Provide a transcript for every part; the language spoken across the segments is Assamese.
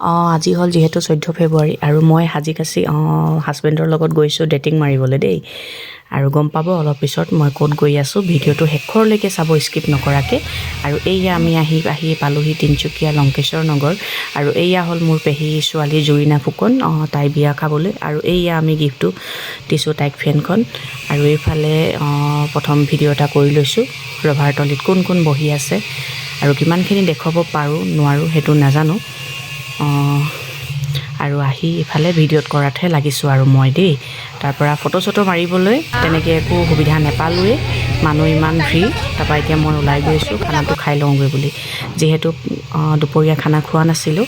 আজি হ'ল যিহেতু 14 ফেব্ৰুৱাৰী আৰু মই সাজি-কাচি হাজবেণ্ডৰ লগত গৈছোঁ ডেটিং মাৰিবলৈ দেই। আৰু গম পাব অলপ পিছত মই ক'ত গৈ আছোঁ। ভিডিঅ'টো শেষৰলৈকে চাব স্কিপ নকৰাকৈ। আৰু এইয়া আমি আহি পালোহি তিনিচুকীয়া লংকেশ্বৰ নগৰ। আৰু এইয়া হ'ল মোৰ পেহী ছোৱালী জুৰিনা ফুকন, তাই বিয়া খাবলৈ। আৰু এইয়া আমি গিফ্টটো দিছোঁ তাইক ফেনখন। আৰু এইফালে প্ৰথম ভিডিঅ' এটা কৰি লৈছোঁ ৰভাৰ তলিত কোন কোন বহি আছে আৰু কিমানখিনি দেখুৱাব পাৰোঁ নোৱাৰোঁ সেইটো নাজানো। আৰু আহি ইফালে ভিডিঅ'ত কৰাতহে লাগিছোঁ আৰু মই দেই। তাৰপৰা ফটো মাৰিবলৈ তেনেকৈ একো সুবিধা নাপালোঁৱেই, মানুহ ইমান ভিৰ। তাৰপৰা এতিয়া মই ওলাই গৈছোঁ খানাটো খাই লওঁগৈ বুলি, যিহেতু দুপৰীয়া খানা খোৱা নাছিলোঁ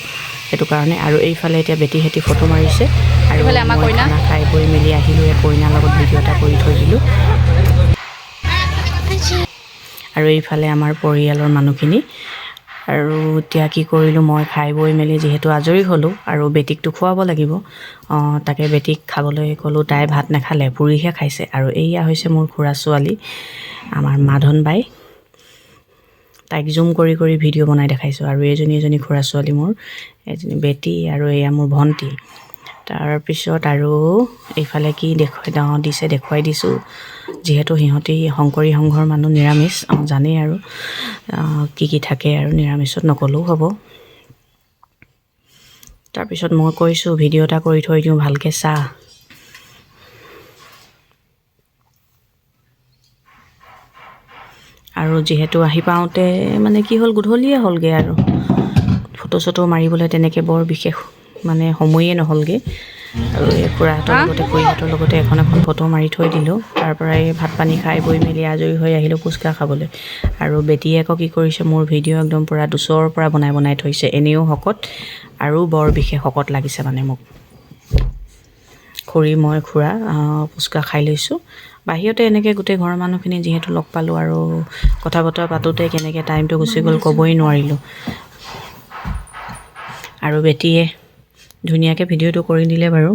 সেইটো কাৰণে। আৰু এইফালে এতিয়া বেটীহঁতি ফটো মাৰিছে আৰু মই খানা খাই বৈ মেলি আহিলোঁ। কইনাৰ লগত ভিডিঅ' এটা কৰি থৈ দিলোঁ। আৰু এইফালে আমাৰ পৰিয়ালৰ মানুহখিনি। আৰু এতিয়া কি কৰিলোঁ, মই খাই বৈ মেলি যিহেতু আজৰি হ'লোঁ আৰু বেটীকটো খুৱাব লাগিব। তাকে বেটীক খাবলৈ ক'লোঁ, তাই ভাত নাখালে, পুৰিহে খাইছে। আৰু এইয়া হৈছে মোৰ খুৰা ছোৱালী আমাৰ মাধন বাই, তাইক জুম কৰি ভিডিঅ' বনাই দেখাইছোঁ। আৰু এজনী খুৰা ছোৱালী মোৰ, এজনী বেটী আৰু এয়া মোৰ ভণ্টি। তাৰপিছত আৰু এইফালে কি দেখুৱাই দিছোঁ, যিহেতু সিহঁতি শংকৰী সংঘৰ মানুহ, নিৰামিষ জানেই আৰু কি থাকে আৰু নিৰামিষত নক'লেও হ'ব। তাৰপিছত মই কৈছোঁ ভিডিঅ' এটা কৰি থৈ দিওঁ, ভালকৈ চা। আৰু যিহেতু আহি পাওঁতে মানে কি হ'ল, গধূলিয়ে হ'লগৈ আৰু ফটো মাৰিবলৈ তেনেকৈ বৰ বিশেষ মানে সময়ে নহ'লগৈ। আৰু এই খুৰাহঁতৰ লগতে এখন ফটো মাৰি থৈ দিলোঁ। তাৰপৰাই ভাত পানী খাই বৈ মেলি আজৰি হৈ আহিলোঁ ফুচকা খাবলৈ। আৰু বেটীয়ে আকৌ কি কৰিছে, মোৰ ভিডিঅ' একদম পূৰা দুচৰ পৰা বনাই থৈছে। এনেও শকত আৰু বৰ বিশেষ শকত লাগিছে মানে মোক। খুৰা ফুচকা খাই লৈছোঁ বাহিৰতে। এনেকৈ গোটেই ঘৰৰ মানুহখিনি যিহেতু লগ পালোঁ আৰু কথা বতৰা পাতোঁতে কেনেকৈ টাইমটো গুচি গ'ল ক'বই নোৱাৰিলোঁ। আৰু বেটীয়ে ধুনীয়াকৈ ভিডিঅ'টো কৰি দিলে বাৰু।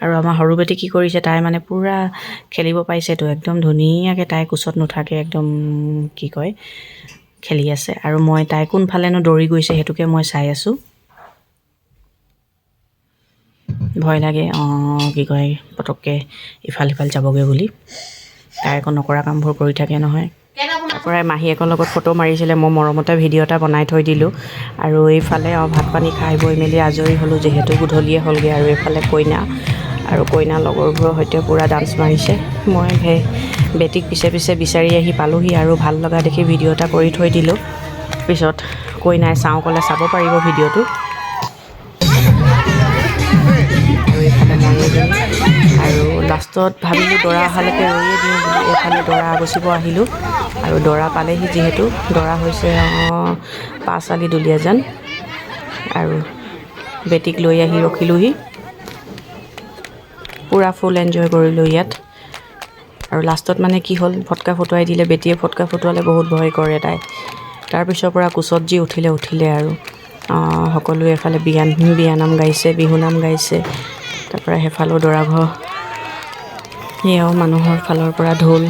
আৰু আমাৰ সৰু বেটী কি কৰিছে, তাই মানে পূৰা খেলিব পাইছেতো, একদম ধুনীয়াকৈ তাই কোচত নুঠাকৈ একদম কি কয় খেলি আছে। আৰু মই তাই কোনফালেনো দৌৰি গৈছে সেইটোকে মই চাই আছোঁ। ভয় লাগে কি কয় পটককৈ ইফাল সিফাল যাবগৈ বুলি। তাই আকৌ নকৰা কামবোৰ কৰি থাকে নহয়। তাৰপৰাই মাহীয়েকৰ লগত ফটো মাৰিছিলে, মই মৰমতে ভিডিঅ' এটা বনাই থৈ দিলোঁ। আৰু এইফালে ভাত পানী খাই বৈ মেলি আজৰি হ'লোঁ, যিহেতু গধূলিয়ে হ'লগৈ। আৰু এইফালে কইনা লগৰবোৰৰ সৈতে পূৰা ডান্স মাৰিছে। মই বেটীক পিছে বিচাৰি আহি পালোঁহি আৰু ভাল লগা দেখি ভিডিঅ' এটা কৰি থৈ দিলোঁ। পিছত কইনাই চাওঁ ক'লে চাব পাৰিব ভিডিঅ'টো। আৰু এইফালে আৰু লাষ্টত ভাবিলোঁ দৰা অহালৈকে ৰৈয়ে দিওঁ বুলি এইফালে দৰা গুচিব আহিলোঁ। আৰু দৰা পালেহি, যিহেতু দৰা হৈছে পাঁচআলি দুলীয়াজান। আৰু বেটীক লৈ আহি ৰখিলোঁহি, পূৰা ফুল এনজয় কৰিলোঁ ইয়াত। আৰু লাষ্টত মানে কি হ'ল, ফটকা ফুটুৱাই দিলে। বেটীয়ে ফটকা ফুটুৱালে বহুত ভয় কৰে তাই। তাৰপিছৰ পৰা কোচত যি উঠিলে আৰু সকলোৱে এফালে বিয়ানাম গাইছে, বিহুনাম গাইছে। তাৰপৰা সেইফালেও দৰা ঘৰ, সেয়াও মানুহৰ ফালৰ পৰা ঢোল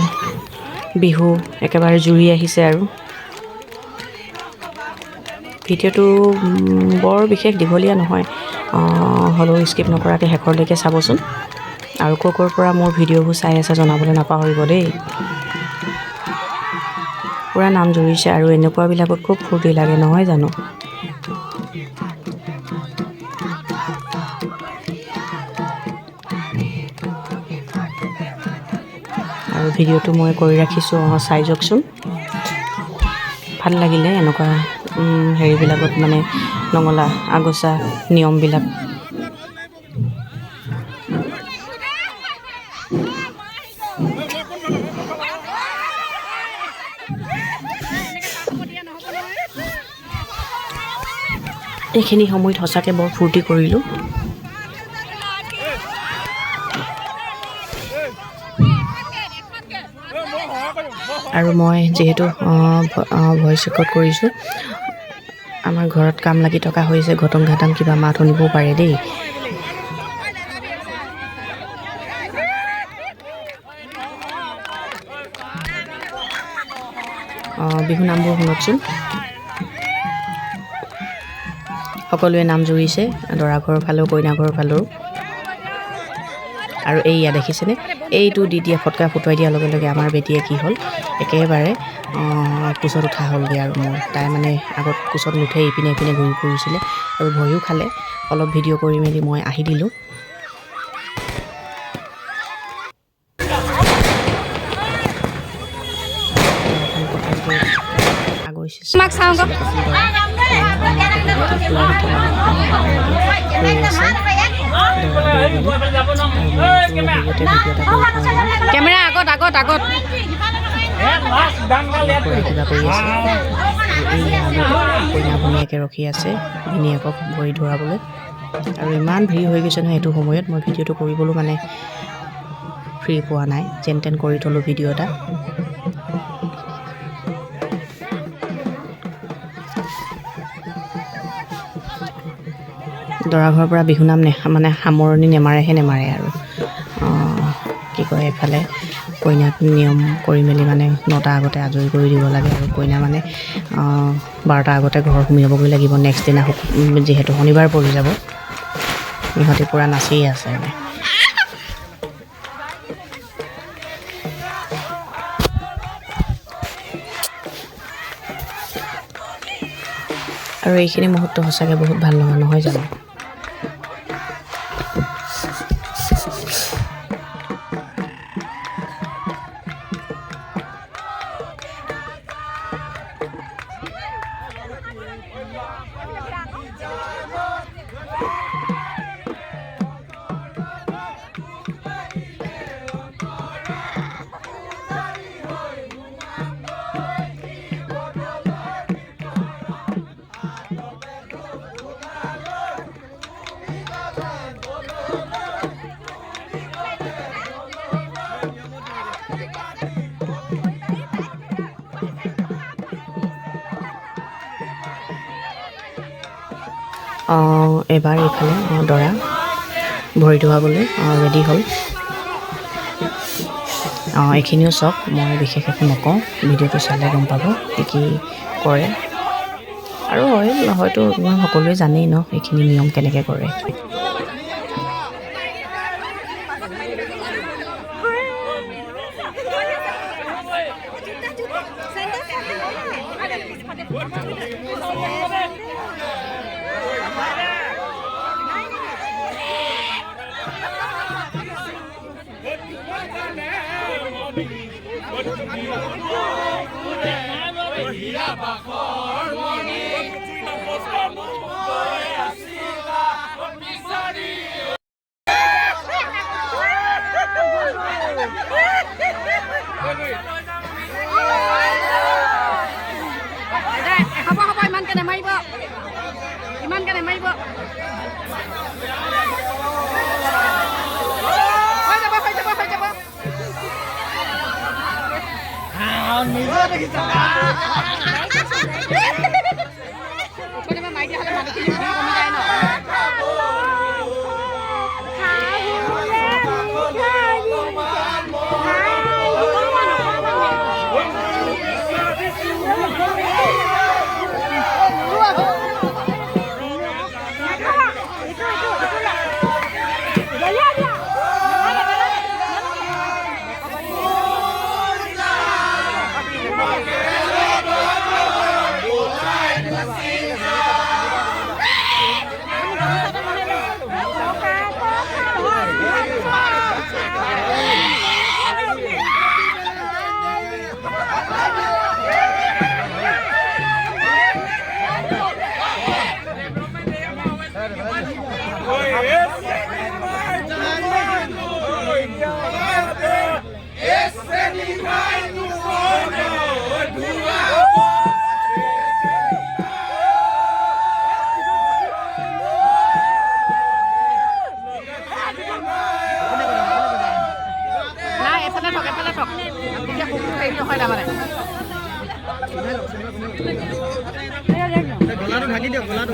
বিহু একেবাৰে জুৰি আহিছে। আৰু ভিডিঅ'টো বৰ বিশেষ দীঘলীয়া নহয়, হ'লেও স্কিপ নকৰাকৈ শেষৰলৈকে চাবচোন। আৰু ক'ৰ পৰা মোৰ ভিডিঅ'বোৰ চাই আছে জনাবলৈ নাপাহৰিব দেই। পূৰা নাম জুৰিছে আৰু এনেকুৱাবিলাকত খুব ফূৰ্তি লাগে নহয় জানো। আৰু ভিডিঅ'টো মই কৰি ৰাখিছোঁ, চাই যাওকচোন। ভাল লাগিলে এনেকুৱা হেৰিবিলাকত, মানে নঙলা আগচা নিয়মবিলাক। এইখিনি সময়ত সঁচাকৈ বৰ ফূৰ্তি কৰিলোঁ। আৰু মই যিহেতু ভইচ ৰেকৰ্ড কৰিছোঁ, আমাৰ ঘৰত কাম লাগি থকা হৈছে, ঘটং ঘাটাং কিবা মাত শুনিবও পাৰে দেই। বিহু নামবোৰ শুনকচোন। সকলোৱে নাম জুৰিছে, দৰা ঘৰৰ ফালেও কইনা ঘৰৰ ফালেও। আৰু এইয়া দেখিছেনে, এইটো দি দিয়ে ফটকা ফুটুৱাই দিয়াৰ লগে লগে আমাৰ বেটীয়ে কি হ'ল, একেবাৰে কোচত উঠা হ'লগৈ। আৰু মোৰ তাই মানে আগত কোচত নুঠে, ইপিনে ইপিনে ঘূৰি ফুৰিছিলে আৰু ভয়ো খালে। অলপ ভিডিঅ' কৰি মেলি মই আহি দিলোঁ। কেমেৰা আগত আগত আগত কিবা কৰি আছে। কইনা ভনীয়েকে ৰখি আছে ভিনীয়েকক ভৰি ধৰাবলৈ। আৰু ইমান ভিৰ হৈ গৈছে নহয় এইটো সময়ত, মই ভিডিঅ'টো কৰিবলৈ মানে ফ্ৰী পোৱা নাই, যেন তেন কৰি থ'লোঁ ভিডিঅ' এটা। দৰা ঘৰৰ পৰা বিহুনাম মানে সামৰণি নেমাৰে আৰু কি কয়, এইফালে কইনাক নিয়ম কৰি মেলি মানে 9টা আগতে আজৰি কৰি দিব লাগে। আৰু কইনা মানে 12টা আগতে ঘৰ সোমাবগৈ লাগিব। নেক্সট দিনা যিহেতু শনিবাৰ পৰি যাব, ইহঁতে পূৰা নাচিয়ে আছে মানে। আৰু এইখিনি মুহূৰ্ত সঁচাকৈ বহুত ভাল লগা, নহয় জানো? এবাৰ এইফালে দৰা ভৰি ধুৱাবলৈ ৰেডি হ'ল। এইখিনিও চব মই বিশেষ একো নকওঁ, ভিডিঅ'টো চালে গম পাব কি কি কৰে। আৰু হয়তো সকলোৱে জানেই ন এইখিনি নিয়ম কেনেকৈ কৰে।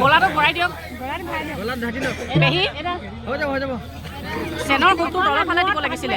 গলাটো ভৰাই দিয়ক, পেহী চেনৰ বুটটো তলৰ ফালে দিব লাগিছিলে।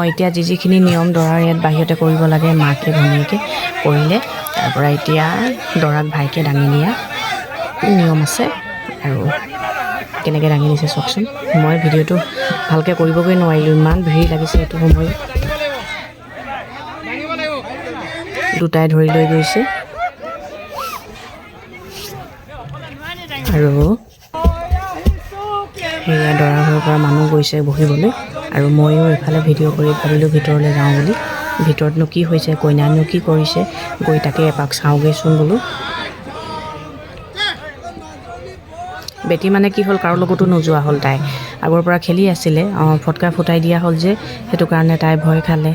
এতিয়া যিখিনি নিয়ম দৰাৰ ইয়াত বাহিৰতে কৰিব লাগে মাকে ভনীয়েকে কৰিলে তাৰপৰা এতিয়া দৰাক ভাইকে দাঙি নিয়া নিয়ম আছে আৰু কেনেকৈ দাঙি নিছে চাওকচোন মই ভিডিঅ'টো ভালকৈ কৰিবগৈ নোৱাৰিলোঁ ইমান ভিৰ লাগিছে এইটো সময়ত দুটাই ধৰি লৈ গৈছে আৰু সেয়া দৰা ঘৰৰ পৰা মানুহ গৈছে বহিবলৈ আৰু ময়ো এইফালে ভিডিঅ' কৰি ভাবিলোঁ ভিতৰলৈ যাওঁ বুলি ভিতৰতনো কি হৈছে কইনানো কি কৰিছে গৈ তাকে এপাক চাওঁগৈচোন বোলো বেটি মানে কি হ'ল কাৰো লগতো নোযোৱা হ'ল তাই আগৰ পৰা খেলি আছিলে ফটকা ফুটাই দিয়া হ'ল যে সেইটো কাৰণে তাই ভয় খালে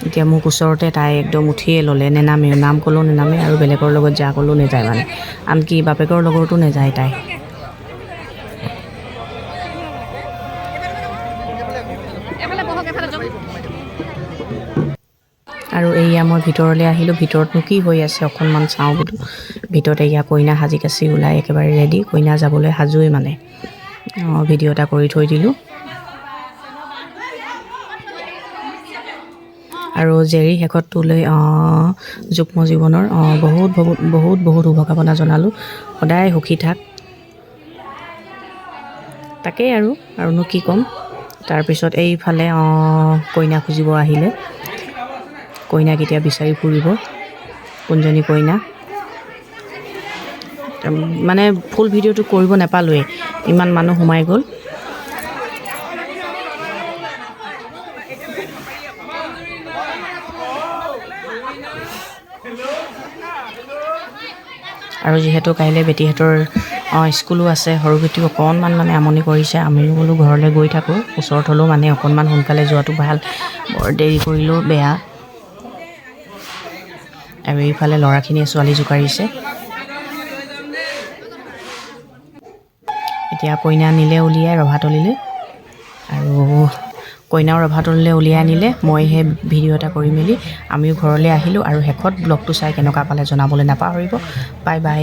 এতিয়া মোক ওচৰতে তাই একদম উঠিয়ে ল'লে নেনামে নাম ক'লেও নেনামে আৰু বেলেগৰ লগত যা ক'লেও নেযায় মানে আনকি বাপেকৰ লগতো নেযায় তাই আৰু এয়া মই ভিতৰলৈ আহিলোঁ ভিতৰতনো কি হৈ আছে অকণমান চাওঁ বোলো ভিতৰত এয়া কইনা সাজি কাচি ওলাই একেবাৰে ৰেডি কইনা যাবলৈ সাজুৱে মানে ভিডিঅ' এটা কৰি থৈ দিলোঁ আৰু জেৰি শেষত তোলৈ যুগ্ম জীৱনৰ বহুত বহুত বহুত বহুত শুভকামনা জনালোঁ সদায় সুখী থাক তাকেই আৰুনো কি ক'ম তাৰপিছত এইফালে কইনা খুজিব আহিলে কইনাক এতিয়া বিচাৰি ফুৰিব কোনজনী কইনা মানে ফুল ভিডিঅ'টো কৰিব নাপালোঁৱেই ইমান মানুহ সোমাই গ'ল আৰু যিহেতু কাইলৈ বেটীহঁতৰ স্কুলো আছে সৰু বেটী অকণমান মানে আমনি কৰিছে আমিও বোলো ঘৰলৈ গৈ থাকোঁ ওচৰত হ'লেও মানে অকণমান সোনকালে যোৱাটো ভাল বৰ দেৰি কৰিলেও বেয়া আৰু এইফালে ল'ৰাখিনিয়ে ছোৱালী জোকাৰিছে এতিয়া কইনা নিলে উলিয়াই ৰভাতলিলৈ আৰু কইনাও ৰভাতলিলৈ উলিয়াই আনিলে মই সেই ভিডিঅ' এটা কৰি মেলি আমিও ঘৰলৈ আহিলোঁ আৰু শেষত ব্লগটো চাই কেনেকুৱা পালে জনাবলৈ নাপাহৰিব বাই বাই